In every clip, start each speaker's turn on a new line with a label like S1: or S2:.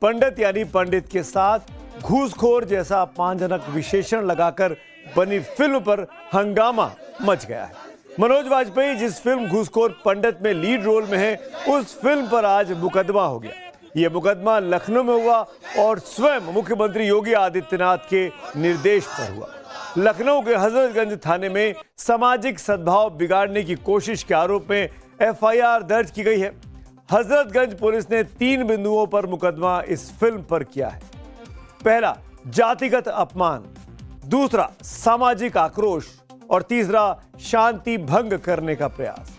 S1: पंडित यानी पंडित के साथ घूसखोर जैसा अपमानजनक विशेषण लगाकर बनी फिल्म पर हंगामा मच गया है। मनोज वाजपेयी जिस फिल्म घूसखोर पंडित में लीड रोल में है, उस फिल्म पर आज मुकदमा हो गया। यह मुकदमा लखनऊ में हुआ और स्वयं मुख्यमंत्री योगी आदित्यनाथ के निर्देश पर हुआ। लखनऊ के हजरतगंज थाने में सामाजिक सद्भाव बिगाड़ने की कोशिश के आरोप में एफआईआर दर्ज की गई है। हजरतगंज पुलिस ने 3 बिंदुओं पर मुकदमा इस फिल्म पर किया है। पहला, जातिगत अपमान, दूसरा, सामाजिक आक्रोश और तीसरा, शांति भंग करने का प्रयास।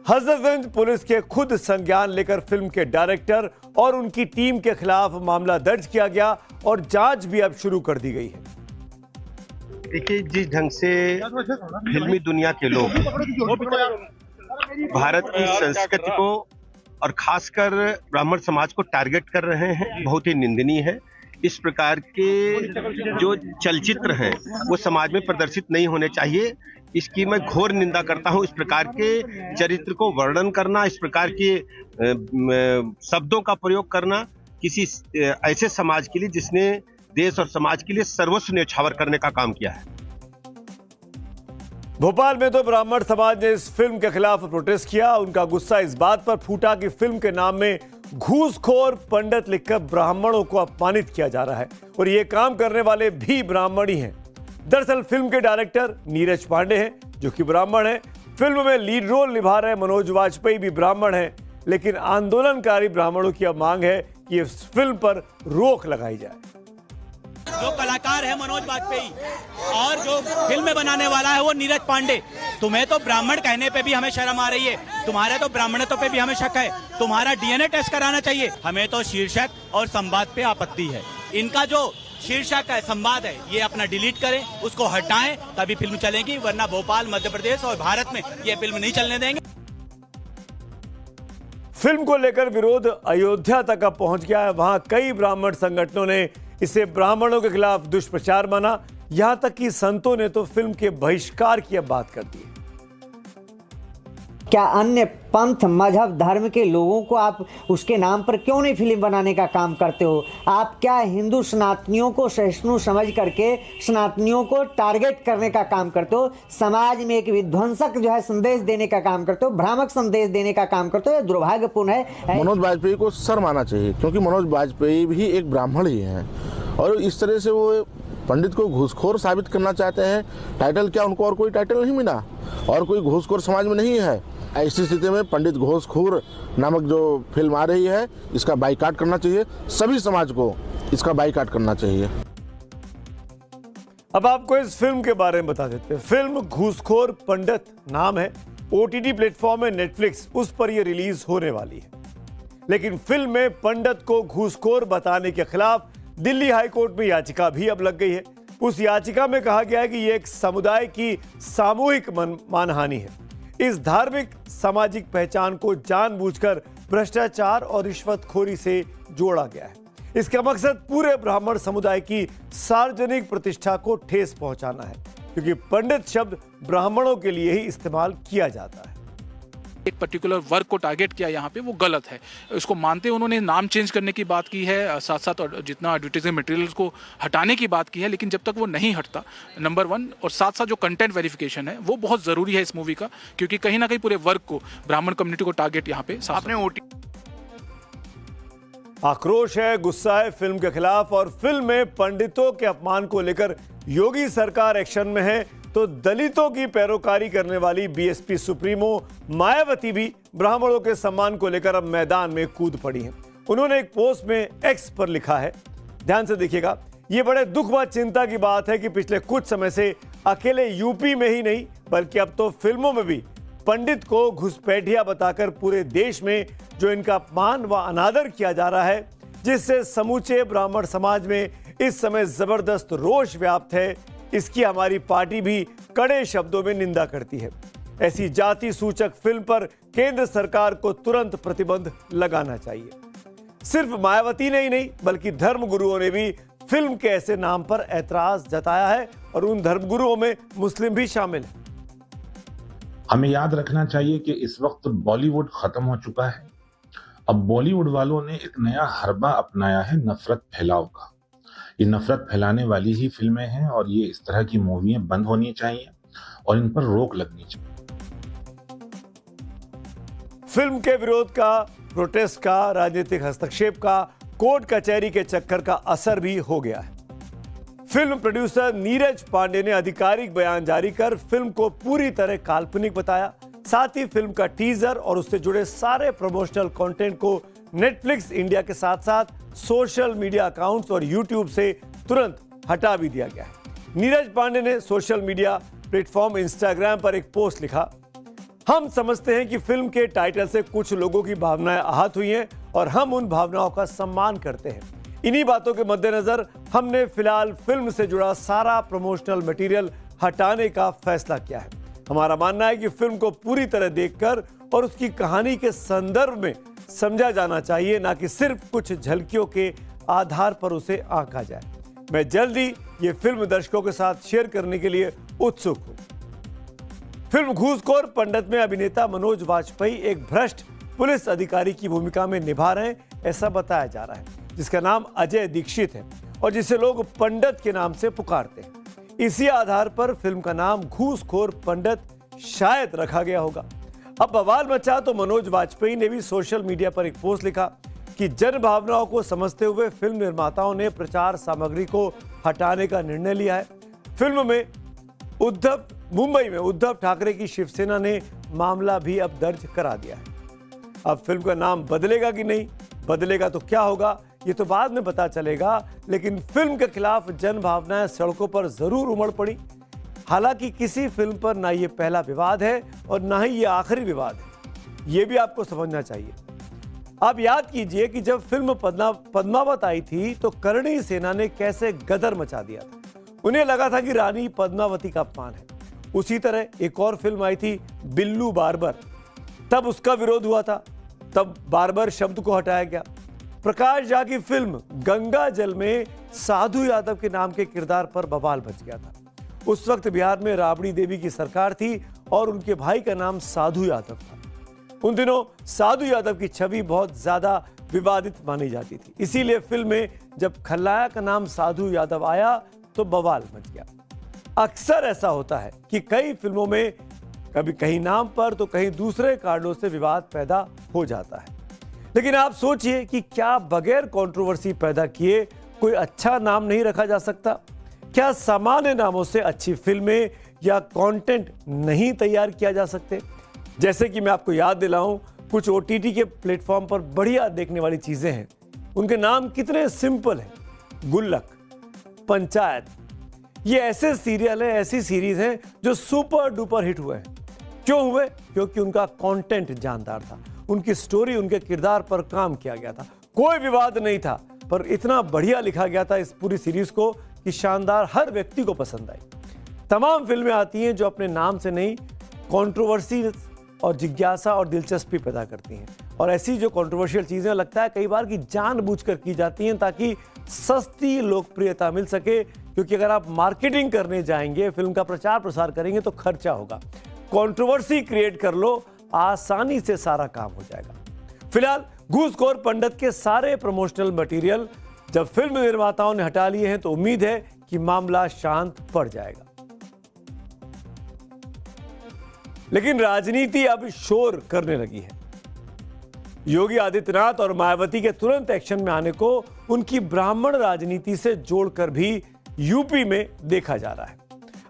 S1: हजरतगंज पुलिस के खुद संज्ञान लेकर फिल्म के डायरेक्टर और उनकी टीम के खिलाफ मामला दर्ज किया गया और जांच भी अब शुरू कर दी गई है।
S2: देखिए, जिस ढंग से फिल्मी दुनिया के लोग भारत की संस्कृति को और खासकर ब्राह्मण समाज को टारगेट कर रहे हैं, बहुत ही निंदनीय है। इस प्रकार के जो चलचित्र हैं वो समाज में प्रदर्शित नहीं होने चाहिए। इसकी मैं घोर निंदा करता हूं। इस प्रकार के चरित्र को वर्णन करना, इस प्रकार के शब्दों का प्रयोग करना किसी ऐसे समाज के लिए जिसने देश और समाज के लिए सर्वस्व न्यौछावर करने का काम किया है।
S1: भोपाल में तो ब्राह्मण समाज ने इस फिल्म के खिलाफ प्रोटेस्ट किया। उनका गुस्सा इस बात पर फूटा कि फिल्म के नाम में घूसखोर पंडित लिखकर ब्राह्मणों को अपमानित किया जा रहा है और ये काम करने वाले भी ब्राह्मण ही हैं। दरअसल फिल्म के डायरेक्टर नीरज पांडे हैं, जो कि ब्राह्मण हैं। फिल्म में लीड रोल निभा रहे मनोज वाजपेयी भी ब्राह्मण हैं, लेकिन आंदोलनकारी ब्राह्मणों की अब मांग है कि इस फिल्म पर रोक लगाई जाए।
S3: जो कलाकार है मनोज वाजपेयी और जो फिल्म बनाने वाला है वो नीरज पांडे, तुम्हें तो ब्राह्मण कहने पे भी हमें शर्म आ रही है, तुम्हारे तो ब्राह्मणत्व पे भी हमें शक है, तुम्हारा डीएनए टेस्ट कराना चाहिए। हमें तो शीर्षक और संवाद पे आपत्ति है। इनका जो शीर्षक है, संवाद है, ये अपना डिलीट करें, उसको हटाएं, तभी फिल्म चलेगी, वरना भोपाल, मध्य प्रदेश और भारत में ये फिल्म नहीं चलने देंगे।
S1: फिल्म को लेकर विरोध अयोध्या तक अब पहुंच गया है। वहां कई ब्राह्मण संगठनों ने इसे ब्राह्मणों के खिलाफ दुष्प्रचार माना। यहां तक कि संतों ने तो फिल्म के बहिष्कार की अब बात कर दी।
S4: क्या अन्य पंथ, मजहब, धर्म के लोगों को आप उसके नाम पर क्यों नहीं फिल्म बनाने का काम करते हो? आप क्या हिंदू सनातनियों को सहिष्णु समझ करके सनातनियों को टारगेट करने का काम करते हो? समाज में एक विध्वंसक जो है संदेश देने का काम करते हो, भ्रामक संदेश देने का काम करते हो। यह दुर्भाग्यपूर्ण है।
S5: मनोज वाजपेयी को शर्म आना चाहिए, क्योंकि मनोज वाजपेयी भी एक ब्राह्मण ही हैं और इस तरह से वो पंडित को घूसखोर साबित करना चाहते हैं। टाइटल क्या, उनको और कोई टाइटल नहीं मिला और कोई घूसखोर समाज में नहीं है। ऐसी स्थिति में पंडित घूसखोर नामक जो फिल्म आ रही है, इसका बाइकाट करना चाहिए। सभी समाज को इसका बाइकाट करना चाहिए।
S1: अब आपको इस फिल्म के बारे में बता देते हैं। फिल्म घूसखोर पंडित नाम है। ओटीटी प्लेटफॉर्म है नेटफ्लिक्स, उस पर यह रिलीज होने वाली है। लेकिन फिल्म में पंडित को घूसखोर बताने के खिलाफ दिल्ली हाईकोर्ट में याचिका भी अब लग गई है। उस याचिका में कहा गया है कि यह एक समुदाय की सामूहिक मानहानि है। इस धार्मिक सामाजिक पहचान को जानबूझकर भ्रष्टाचार और रिश्वतखोरी से जोड़ा गया है। इसका मकसद पूरे ब्राह्मण समुदाय की सार्वजनिक प्रतिष्ठा को ठेस पहुंचाना है, क्योंकि पंडित शब्द ब्राह्मणों के लिए ही इस्तेमाल किया जाता है।
S6: एक पर्टिकुलर वर्ग को टारगेट किया यहाँ पे, वो गलत है। इसको मानते उन्होंने नाम चेंज करने की बात की है, साथ साथ जितना एडवर्टाइजिंग मटेरियल को हटाने की बात की है, लेकिन जब तक वो नहीं हटता, नंबर 1, और साथ साथ जो कंटेंट वेरिफिकेशन है वो बहुत ज़रूरी है इस मूवी का, क्योंकि कहीं ना कहीं पूरे वर्ग को, ब्राह्मण कम्युनिटी को टारगेट यहाँ पे आपने
S1: आक्रोश है, गुस्सा है फिल्म के खिलाफ और फिल्म में पंडितों के अपमान को लेकर योगी सरकार एक्शन में है, तो दलितों की पैरोकारी करने वाली बीएसपी सुप्रीमो मायावती भी ब्राह्मणों के सम्मान को लेकर अब मैदान में कूद पड़ी हैं। उन्होंने एक पोस्ट में एक्स पर लिखा है, ध्यान से देखिएगा, ये बड़े दुख व चिंता की बात है कि पिछले कुछ समय से अकेले यूपी में ही नहीं बल्कि अब तो फिल्मों में भी पंडित को घुसपैठिया बताकर पूरे देश में जो इनका अपमान व अनादर किया जा रहा है, जिससे समूचे ब्राह्मण समाज में इस समय जबरदस्त रोष व्याप्त है, इसकी हमारी पार्टी भी कड़े शब्दों में निंदा करती है। ऐसी जाति सूचक फिल्म पर केंद्र सरकार को तुरंत प्रतिबंध लगाना चाहिए। सिर्फ मायावती ने ही नहीं बल्कि धर्मगुरुओं ने भी फिल्म के ऐसे नाम पर ऐतराज जताया है और उन धर्मगुरुओं में मुस्लिम भी शामिल है।
S7: हमें याद रखना चाहिए कि इस वक्त बॉलीवुड खत्म हो चुका है। अब बॉलीवुड वालों ने एक नया हरबा अपनाया है नफरत फैलाव का। ये नफरत फैलाने वाली ही फिल्में हैं और ये इस तरह की मूवियां बंद होनी चाहिए और इन पर रोक लगनी चाहिए।
S1: फिल्म के विरोध का, प्रोटेस्ट का, राजनीतिक हस्तक्षेप का, कोर्ट कचहरी के चक्कर का असर भी हो गया है। फिल्म प्रोड्यूसर नीरज पांडे ने आधिकारिक बयान जारी कर फिल्म को पूरी तरह काल्पनिक बताया। साथ ही फिल्म का टीजर और उससे जुड़े सारे प्रमोशनल कंटेंट को नेटफ्लिक्स इंडिया के साथ साथ सोशल मीडिया अकाउंट्स और यूट्यूब से तुरंत हटा भी दिया गया है। नीरज पांडे ने सोशल मीडिया प्लेटफॉर्म इंस्टाग्राम पर एक पोस्ट लिखा, हम समझते हैं कि फिल्म के टाइटल से कुछ लोगों की भावनाएं आहत हुई हैं और हम उन भावनाओं का सम्मान करते हैं। इन्हीं बातों के मद्देनजर हमने फिलहाल फिल्म से जुड़ा सारा प्रमोशनल मटेरियल हटाने का फैसला किया है। हमारा मानना है कि फिल्म को पूरी तरह देखकर और उसकी कहानी के संदर्भ में समझा जाना चाहिए, ना कि सिर्फ कुछ झलकियों के आधार पर उसे आंका जाए। मैं जल्द ही ये फिल्म दर्शकों के साथ शेयर करने के लिए उत्सुक हूं। फिल्म घूसखोर पंडित में अभिनेता मनोज वाजपेयी एक भ्रष्ट पुलिस अधिकारी की भूमिका में निभा रहे हैं, ऐसा बताया जा रहा है, जिसका नाम अजय दीक्षित है और जिसे लोग पंडित के नाम से पुकारते हैं। इसी आधार पर फिल्म का नाम घूसखोर पंडित शायद रखा गया होगा। अब बवाल मचा तो मनोज वाजपेयी ने भी सोशल मीडिया पर एक पोस्ट लिखा कि जन भावनाओं को समझते हुए फिल्म निर्माताओं ने प्रचार सामग्री को हटाने का निर्णय लिया है। फिल्म में मुंबई में उद्धव ठाकरे की शिवसेना ने मामला भी अब दर्ज करा दिया है। अब फिल्म का नाम बदलेगा कि नहीं बदलेगा तो क्या होगा ये तो बाद में पता चलेगा, लेकिन फिल्म के खिलाफ जन भावनाएं सड़कों पर जरूर उमड़ पड़ी। हालांकि किसी फिल्म पर ना ये पहला विवाद है और ना ही ये आखिरी विवाद है, ये भी आपको समझना चाहिए। आप याद कीजिए कि जब फिल्म पद्मावत आई थी तो करणी सेना ने कैसे गदर मचा दिया था। उन्हें लगा था कि रानी पद्मावती का अपमान है। उसी तरह एक और फिल्म आई थी बिल्लू बार्बर, तब उसका विरोध हुआ था, तब बार्बर शब्द को हटाया गया। प्रकाश झा की फिल्म गंगा जल में साधु यादव के नाम के किरदार पर बवाल मच गया था। उस वक्त बिहार में राबड़ी देवी की सरकार थी और उनके भाई का नाम साधु यादव था। उन दिनों साधु यादव की छवि बहुत ज्यादा विवादित मानी जाती थी, इसीलिए फिल्म में जब खलनायक का नाम साधु यादव आया तो बवाल मच गया। अक्सर ऐसा होता है कि कई फिल्मों में कभी कहीं नाम पर तो कहीं दूसरे कारणों से विवाद पैदा हो जाता है, लेकिन आप सोचिए कि क्या बगैर कंट्रोवर्सी पैदा किए कोई अच्छा नाम नहीं रखा जा सकता? क्या सामान्य नामों से अच्छी फिल्में या कंटेंट नहीं तैयार किया जा सकते? जैसे कि मैं आपको याद दिलाऊं, कुछ OTT के प्लेटफॉर्म पर बढ़िया देखने वाली चीजें हैं, उनके नाम कितने सिंपल हैं। गुल्लक, पंचायत, ये ऐसे सीरियल हैं, ऐसी सीरीज हैं जो सुपर डुपर हिट हुए हैं। क्यों हुए? क्योंकि उनका कंटेंट जानदार था, उनकी स्टोरी, उनके किरदार पर काम किया गया था, कोई विवाद नहीं था, पर इतना बढ़िया लिखा गया था इस पूरी सीरीज को कि शानदार, हर व्यक्ति को पसंद आई। तमाम फिल्में आती हैं जो अपने नाम से नहीं, कंट्रोवर्सी और जिज्ञासा और दिलचस्पी पैदा करती हैं, और ऐसी जो कंट्रोवर्शियल चीजें लगता है कई बार कि जानबूझकर की जाती हैं ताकि सस्ती लोकप्रियता मिल सके, क्योंकि अगर आप मार्केटिंग करने जाएंगे, फिल्म का प्रचार प्रसार करेंगे तो खर्चा होगा। कंट्रोवर्सी क्रिएट कर लो, आसानी से सारा काम हो जाएगा। फिलहाल घूसखोर पंडित के सारे प्रमोशनल मटेरियल जब फिल्म निर्माताओं ने हटा लिए हैं तो उम्मीद है कि मामला शांत पड़ जाएगा। लेकिन राजनीति अब शोर करने लगी है। योगी आदित्यनाथ और मायावती के तुरंत एक्शन में आने को उनकी ब्राह्मण राजनीति से जोड़कर भी यूपी में देखा जा रहा है।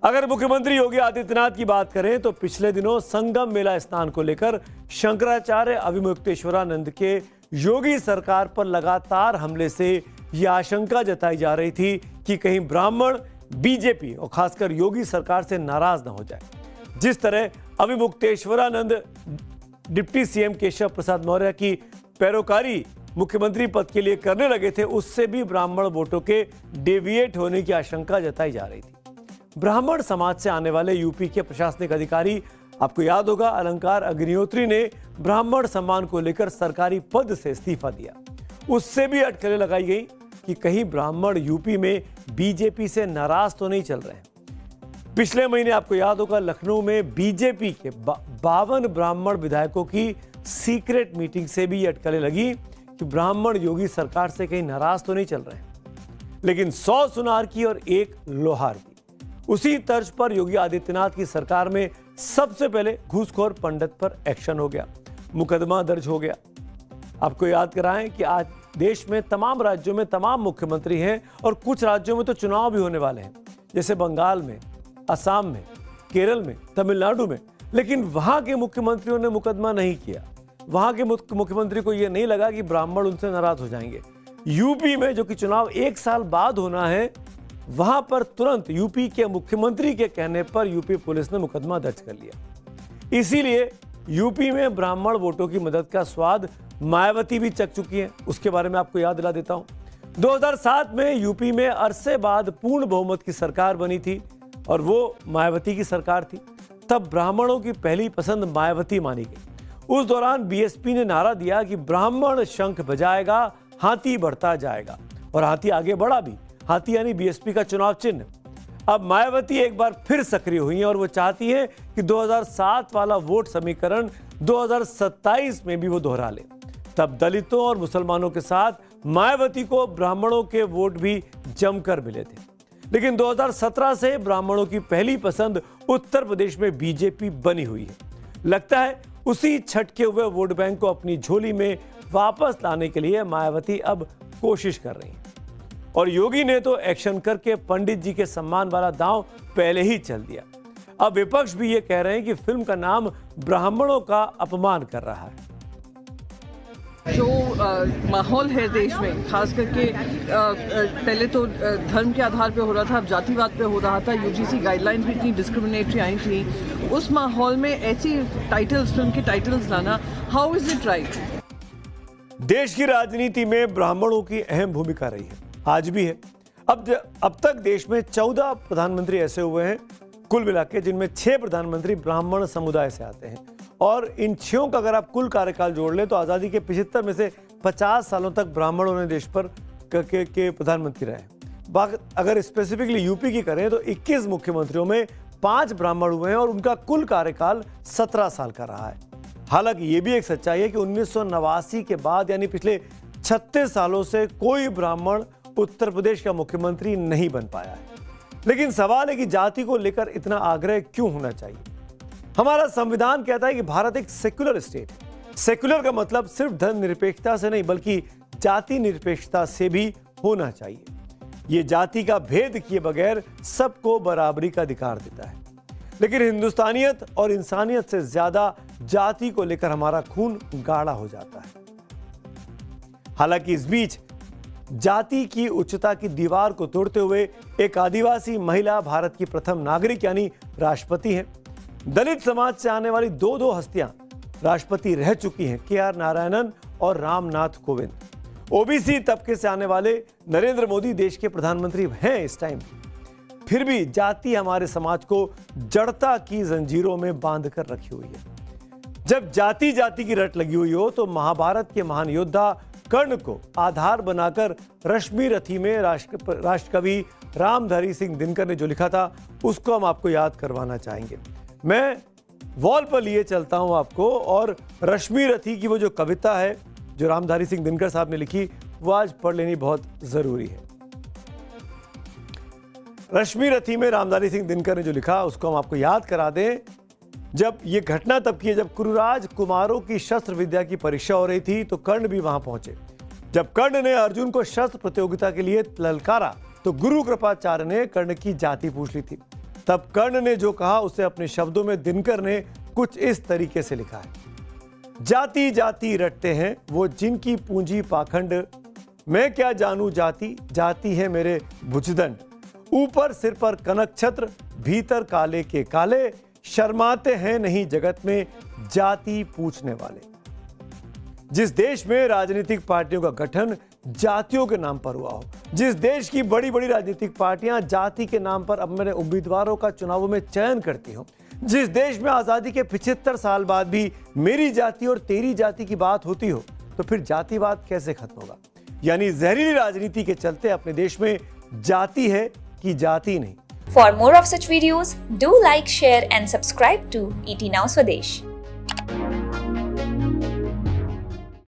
S1: अगर मुख्यमंत्री योगी आदित्यनाथ की बात करें तो पिछले दिनों संगम मेला स्नान को लेकर शंकराचार्य अभिमुक्तेश्वरानंद के योगी सरकार पर लगातार हमले से यह आशंका जताई जा रही थी कि कहीं ब्राह्मण बीजेपी और खासकर योगी सरकार से नाराज न हो जाए। जिस तरह अभिमुक्तेश्वरानंद डिप्टी सीएम केशव प्रसाद मौर्य की पैरोकारी मुख्यमंत्री पद के लिए करने लगे थे, उससे भी ब्राह्मण वोटों के डेविएट होने की आशंका जताई जा रही थी। ब्राह्मण समाज से आने वाले यूपी के प्रशासनिक अधिकारी, आपको याद होगा, अलंकार अग्निहोत्री ने ब्राह्मण सम्मान को लेकर सरकारी पद से इस्तीफा दिया। उससे भी अटकलें लगाई गई कि कहीं ब्राह्मण यूपी में बीजेपी से नाराज तो नहीं चल रहे हैं। पिछले महीने आपको याद होगा लखनऊ में बीजेपी के 52 ब्राह्मण विधायकों की सीक्रेट मीटिंग से भी ये अटकलें लगी कि ब्राह्मण योगी सरकार से कहीं नाराज तो नहीं चल रहे हैं। लेकिन 100 सुनार की और 1 लोहार की। उसी तर्ज पर योगी आदित्यनाथ की सरकार में सबसे पहले घूसखोर पंडित पर एक्शन हो गया, मुकदमा दर्ज हो गया। आपको याद कराएं कि आज देश में तमाम राज्यों में तमाम मुख्यमंत्री हैं और कुछ राज्यों में तो चुनाव भी होने वाले हैं, जैसे बंगाल में, असम में, केरल में, तमिलनाडु में। लेकिन वहां के मुख्यमंत्रियों ने मुकदमा नहीं किया। वहां के मुख्यमंत्री को यह नहीं लगा कि ब्राह्मण उनसे नाराज हो जाएंगे। यूपी में, जो कि चुनाव 1 साल बाद होना है, वहां पर तुरंत यूपी के मुख्यमंत्री के कहने पर यूपी पुलिस ने मुकदमा दर्ज कर लिया। इसीलिए यूपी में ब्राह्मण वोटों की मदद का स्वाद मायावती भी चख चुकी है। उसके बारे में आपको याद दिला देता हूं। 2007 में यूपी में अरसे बाद पूर्ण बहुमत की सरकार बनी थी और वो मायावती की सरकार थी। तब ब्राह्मणों की पहली पसंद मायावती मानी गई। उस दौरान बीएसपी ने नारा दिया कि ब्राह्मण शंख बजाएगा, हाथी बढ़ता जाएगा, और हाथी आगे बढ़ा भी। हाथी यानी बीएसपी का चुनाव चिन्ह। अब मायावती एक बार फिर सक्रिय हुई हैं और वो चाहती हैं कि 2007 वाला वोट समीकरण 2027 में भी वो दोहरा ले। तब दलितों और मुसलमानों के साथ मायावती को ब्राह्मणों के वोट भी जमकर मिले थे। लेकिन 2017 से ब्राह्मणों की पहली पसंद उत्तर प्रदेश में बीजेपी बनी हुई है। लगता है उसी छटके हुए वोट बैंक को अपनी झोली में वापस लाने के लिए मायावती अब कोशिश कर रही हैं। और योगी ने तो एक्शन करके पंडित जी के सम्मान वाला दांव पहले ही चल दिया। अब विपक्ष भी ये कह रहे हैं कि फिल्म का नाम ब्राह्मणों का अपमान कर रहा है।
S8: जो माहौल है देश में, खास करके पहले तो धर्म के आधार पे हो रहा था, अब जातिवाद पे हो रहा था। यूजीसी गाइडलाइंस भी इतनी डिस्क्रिमिनेटरी आई थी। उस माहौल में ऐसी टाइटल्स, फिल्म के टाइटल्स लाना, हाउ इज इट राइट?
S1: देश की राजनीति में ब्राह्मणों की अहम भूमिका रही है, आज भी है। अब तक देश में 14 प्रधानमंत्री ऐसे हुए हैं कुल मिला के, जिनमें 6 प्रधानमंत्री ब्राह्मण समुदाय से आते हैं। और इन 6 का अगर आप कुल कार्यकाल जोड़ लें तो आज़ादी के 75 में से 50 सालों तक ब्राह्मणों ने देश पर के प्रधानमंत्री रहे। अगर स्पेसिफिकली यूपी की करें तो 21 मुख्यमंत्रियों में 5 ब्राह्मण हुए हैं और उनका कुल कार्यकाल 17 साल का रहा है। हालांकि ये भी एक सच्चाई है कि 1989 के बाद यानी पिछले 36 सालों से कोई ब्राह्मण उत्तर प्रदेश का मुख्यमंत्री नहीं बन पाया है। लेकिन सवाल है कि जाति को लेकर इतना आग्रह क्यों होना चाहिए? हमारा संविधान कहता है कि भारत एक सेक्युलर स्टेट है। सेक्युलर का मतलब सिर्फ धर्मनिरपेक्षता से नहीं बल्कि जाति निरपेक्षता से भी होना चाहिए। यह जाति का भेद किए बगैर सबको बराबरी का अधिकार देता है। लेकिन हिंदुस्तानियत और इंसानियत से ज्यादा जाति को लेकर हमारा खून गाढ़ा हो जाता है। हालांकि इस बीच जाति की उच्चता की दीवार को तोड़ते हुए एक आदिवासी महिला भारत की प्रथम नागरिक यानी राष्ट्रपति हैं। दलित समाज से आने वाली 2 हस्तियां राष्ट्रपति रह चुकी हैं, के.आर. नारायणन और रामनाथ कोविंद। ओबीसी तबके से आने वाले नरेंद्र मोदी देश के प्रधानमंत्री हैं इस टाइम। फिर भी जाति हमारे समाज को जड़ता की जंजीरों में बांध कर रखी हुई है। जब जाति जाति की रट लगी हुई हो तो महाभारत के महान योद्धा कर्ण को आधार बनाकर रश्मि रथी में राष्ट्रकवि रामधारी सिंह दिनकर ने जो लिखा था उसको हम आपको याद करवाना चाहेंगे। मैं वॉल पर लिए चलता हूं आपको, और रश्मि रथी की वो जो कविता है जो रामधारी सिंह दिनकर साहब ने लिखी वो आज पढ़ लेनी बहुत जरूरी है। रश्मि रथी में रामधारी सिंह दिनकर ने जो लिखा उसको हम आपको याद करा दें। जब ये घटना तब की है जब कुरुराज कुमारों की शस्त्र विद्या की परीक्षा हो रही थी तो कर्ण भी वहां पहुंचे। जब कर्ण ने अर्जुन को शस्त्र प्रतियोगिता के लिए ललकारा तो गुरु कृपाचार्य ने कर्ण की जाति पूछ ली थी। तब कर्ण ने जो कहा उसे अपने शब्दों में दिनकर ने कुछ इस तरीके से लिखा है। जाति जाति रटते हैं वो जिनकी पूंजी पाखंड, मैं क्या जानू जाति, जाति है मेरे भुजदंड। ऊपर सिर पर कनक छत्र, भीतर काले के काले, शर्माते हैं नहीं जगत में जाति पूछने वाले। जिस देश में राजनीतिक पार्टियों का गठन जातियों के नाम पर हुआ हो, जिस देश की बड़ी बड़ी राजनीतिक पार्टियां जाति के नाम पर अपने उम्मीदवारों का चुनावों में चयन करती हो, जिस देश में आजादी के 75 साल बाद भी मेरी जाति और तेरी जाति की बात होती हो, तो फिर जातिवाद कैसे खत्म होगा? यानी जहरीली राजनीति के चलते अपने देश में जाति है कि जाति नहीं।
S9: For more of such videos, do like, share and subscribe to ET Now Swadesh.